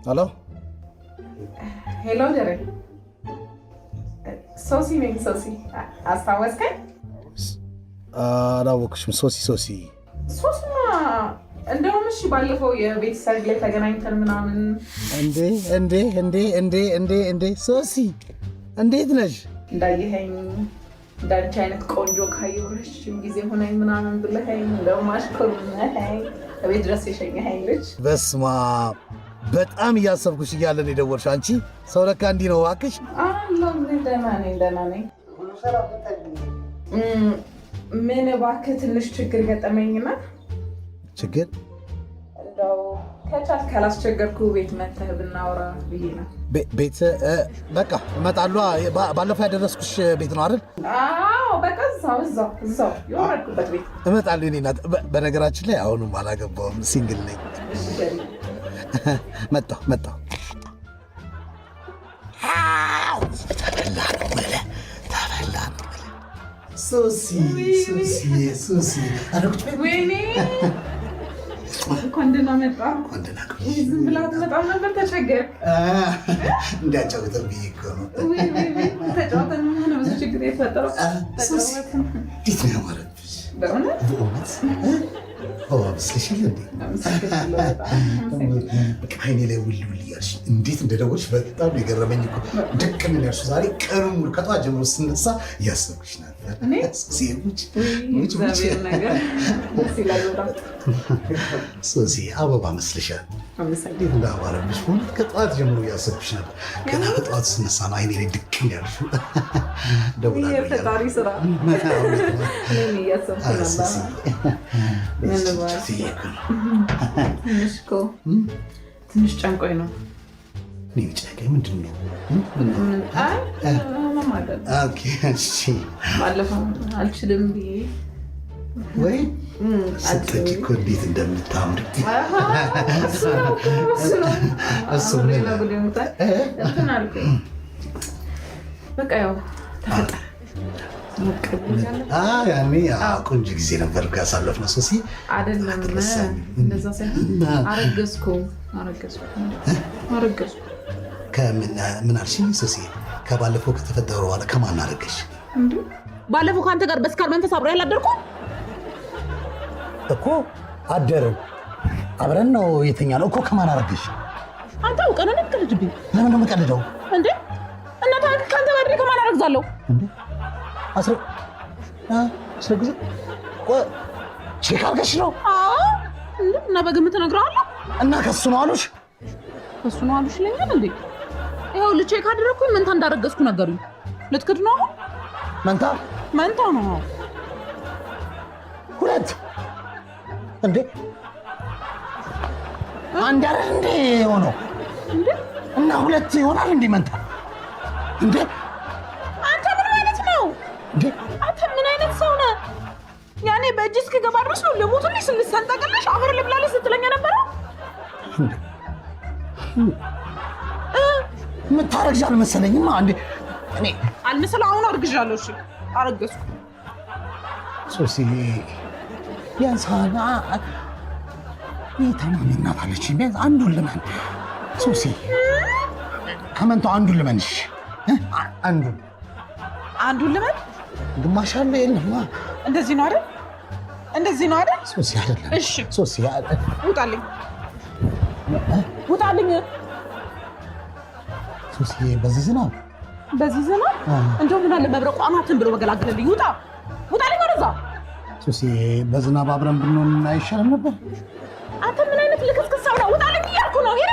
Hello? Hello, Jerry. Sosi name Sosi. Astawaska? አላወቅሽም ሶሲ ሶሲማ እንደውም እሺ ባለፈው የቤተሰብ ላይ ተገናኝተን ምናምን እንዴ ሶሲ እንዴት ነሽ? እንዳየኸኝ እንዳንቺ አይነት ቆንጆ ካየሁ ረጅም ጊዜ ሆነኝ ምናምን ብለኸኝ እንደውም አሽኮርመኸኝ እቤት ድረስ የሸኘኸኝ ልጅ በስማ በጣም እያሰብኩሽ እያለ ነው የደወልሽው። አንቺ ሰው ለካ እንዲህ ነው እባክሽ። ደህና ነኝ። ምን እባክህ ትንሽ ችግር ገጠመኝና ችግር እንደው ከቻልክ ካላስቸገርኩ ቤት መተህ ብናወራ ብዬ ነው። ቤት በቃ እመጣለሁ። ባለፈው ያደረስኩሽ ቤት ነው አይደል? አዎ በቃ እዛው የወረድኩበት ቤት እመጣለሁ። እኔ እናት በነገራችን ላይ አሁንም አላገባሁም፣ ሲንግል ነኝ። መጣሁ ተበላ ነው ሶሲ አረኩት ወይኔ እንኳን ደህና መጣ። ዝም ብላ አትመጣም ነበር? ተቸገርክ? እንዳጫወተን ብዬ እኮ ነው። ተጫወተን ምን ብዙ ችግር የፈጠረው እንዴት ነው ያማረብሽ በእውነት መስለሽል እንዴ? አይኔ ላይ ውል እያልሽ እንዴት እንደደወልሽ በጣም የገረመኝ እኮ። ደቅን ያልሽ ዛሬ ቀኑን ሙሉ ከጠዋት ጀምሮ ስነሳ እያሰብኩሽ ነበር። ሶሲ አበባ መስለሻል። እንዴት እንዳማረብሽ ከጠዋት ጀምሮ እያሰብኩሽ ነበር። ገና በጠዋት ስነሳ ነው አይኔ ላይ ድቅን ያልሽ። የፈጣሪ ስራ እያሰብኩ ነበር። ትንሽ ጨንቆኝ ነው። ጨንቆኝ ምንድን ነው? ባለፈው አልችልም ብዬ ወይ ስትጠጪ እኮ እንዴት እንደምታምሪ በቃ ያው ተፈጠረ። ያኔ ቆንጆ ጊዜ ነበር ያሳለፍነው። ሶሲ አይደለም እንደዛ ሳይሆን አረገዝኩ። ምን አልሽኝ ሶሲ? ከባለፈው ከተፈጠረ በኋላ ከማን አረገሽ? ባለፈው ከአንተ ጋር በስካር መንፈስ አብረን ያላደርኩ እኮ አደረን አብረን ነው የተኛነው እኮ። ከማን አረገሽ? አንተ አውቀህ ነው የምትቀልድብኝ? ለምን ነው የምቀልደው እንዴ? እና ከአንተ ጋር ከማን አረግዛለሁ እንዴ? አስረግዝ ቼክ አድርገሽ ነው? እና በግምት እነግርሃለሁ። እና ከሱ ነው አሉሽ? ከሱ ነው አሉሽ ይለኛል እንዴ? ይኸውልህ ቼክ አደረኩኝ፣ መንታ እንዳረገዝኩ ነገሩኝ። ልትክድ ነው? መንታ ነው። ሁለት እንዴ? አንድ አይደል እንዴ ሆኖ እንዴ? እና ሁለት ይሆናል እንዴ መንታ? እንዴ አንተ ምን አይነት ነው እንዴ? አንተ ምን አይነት ሰው ነህ? ያኔ በእጅ እስክገባ ድረስ ነው ለሞቱልኝ ስንሰንጠቅልሽ አፈር ልብላለች ስትለኝ ነበር። የምታረግዣ አልመሰለኝማ። እንዴ እኔ አልመሰለህ? አሁን አርግዣለሁ። እሺ አረገዝኩ። ሶሲ ቢያንስ ታማሚ እናት አለችኝ። ቢያንስ አንዱን ልመን ሶሲ፣ ከመንታው አንዱን ልመንሽ። አንዱን ልመን? ግማሽ አለ የለማ። እንደዚህ ነው አይደል? ሶሲ አይደለም። እሺ ሶሲ ውጣልኝ። ሶሲ በዚህ ዝናብ እንደው ምን አለ መብረቁ አናትን ብሎ መገላገልልኝ። ውጣልኝ ወደዛ። ሶሲ በዝናብ አብረን ብንሆን አይሻልም ነበር? አንተ ምን አይነት ልክስክስ ሰው ነው? ውጣልኝ እያልኩ ነው። ሄደ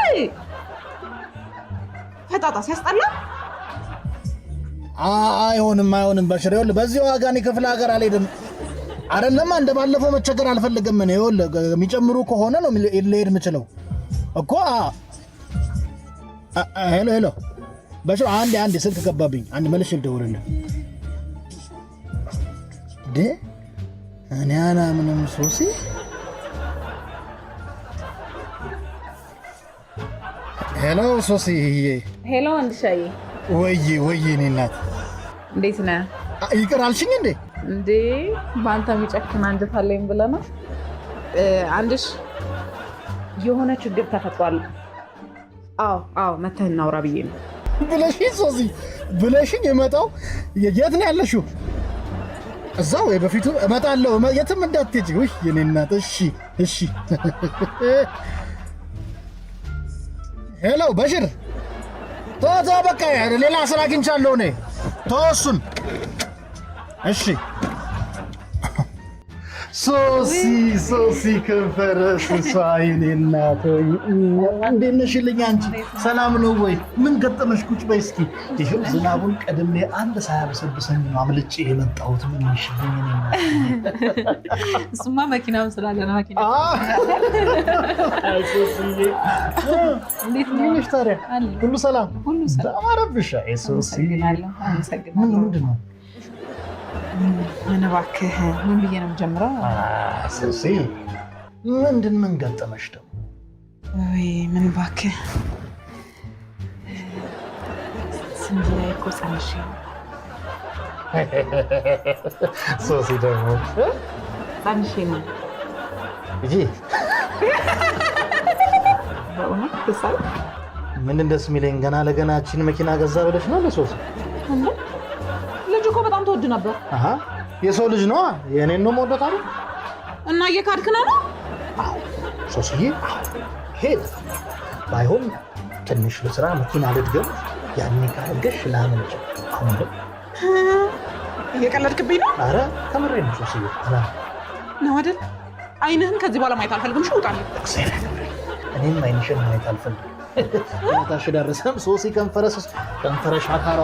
ፈጣጣ ሲያስጠላ። አይሆንም በሽር። ይኸውልህ በዚህ ዋጋ እኔ ክፍለ ሀገር አልሄድም። አይደለም እንደባለፈው መቸገር አልፈልግም። እኔ ይኸውልህ የሚጨምሩ ከሆነ ነው ልሄድ የምችለው እኮ። ሄሎ በሽር፣ አንዴ ስልክ ገባብኝ። አንድ መልሼ ልደውልልህ። እኔ አላምንም ሶሲ። ሄሎ ሶሲ። ሄሎ አንድሻዬ። ወይ እኔ እናት እንዴት ነህ? ይቅር አልሽኝ እንዴ? እንዴ በአንተ የሚጨክን አንጀት አለኝ ብለህ ነው? አንድሽ የሆነ ችግር ተፈጥሯል። አዎ መተህ እናውራ ብዬ ነው ብለሽኝ ሶሲ ብለሽኝ የመጣው የት ነው ያለሽው? እዛው በፊቱ እመጣለሁ የትም እንዳትሄጂ። ውይ የኔ እናት እሺ ሄሎ በሽር ተው በቃ ሌላ ስራ አግኝቻለሁ እኔ ተው እሱን እሺ ሶሲ ከንፈረስ ሳይኔ እናት እንዴት ነሽልኝ አንቺ ሰላም ነው ወይ ምን ገጠመሽ ቁጭ በይ እስኪ ይሄው ዝናቡን ቀድሜ አንድ ሳያበሰብሰኝ ነው አምልጬ የመጣሁት ምን ይሽልኝ እኔ እሱማ መኪናው ስላለ ነው መኪና ሶሲዬ እንዴት ነሽ ታዲያ ሁሉ ሰላም አማረብሽ ሶሲ ምንድን ነው ምን እባክህ ምን ብዬ ነው የምጀምረው? ሶሲ ምን ገጠመሽ ደግሞ? ወይ ምን እባክህ ስንት ላይ እኮ ጸንሼ ሶሲ ደግሞ ጸንሼ ነው እጂ በእውነት ተሳል ምን እንደስ የሚለኝ ገና ለገናችን መኪና ገዛ ብለሽ ነው ለሶሲ ልጅ እኮ በጣም ተወድ ነበር። የሰው ልጅ ነው የኔን ነው መወደት አይደል? እና እየካድክ ነው? አዎ ሶሲዬ ሄድ ባይሆን ትንሽ ለስራ መኪና ልትገብ ያኔ ካረገሽ ላምን አሁን እየቀለድክብኝ ነው? ኧረ ከምሬ ነው ሶሲዬ ነው አይደል? አይንህን ከዚህ በኋላ ማየት አልፈልግም። ሽውጣልኝ። እኔም አይንሽን ማየት አልፈልግም። ታሽ ደረሰም ሶሲ ከንፈረሽ አካሯ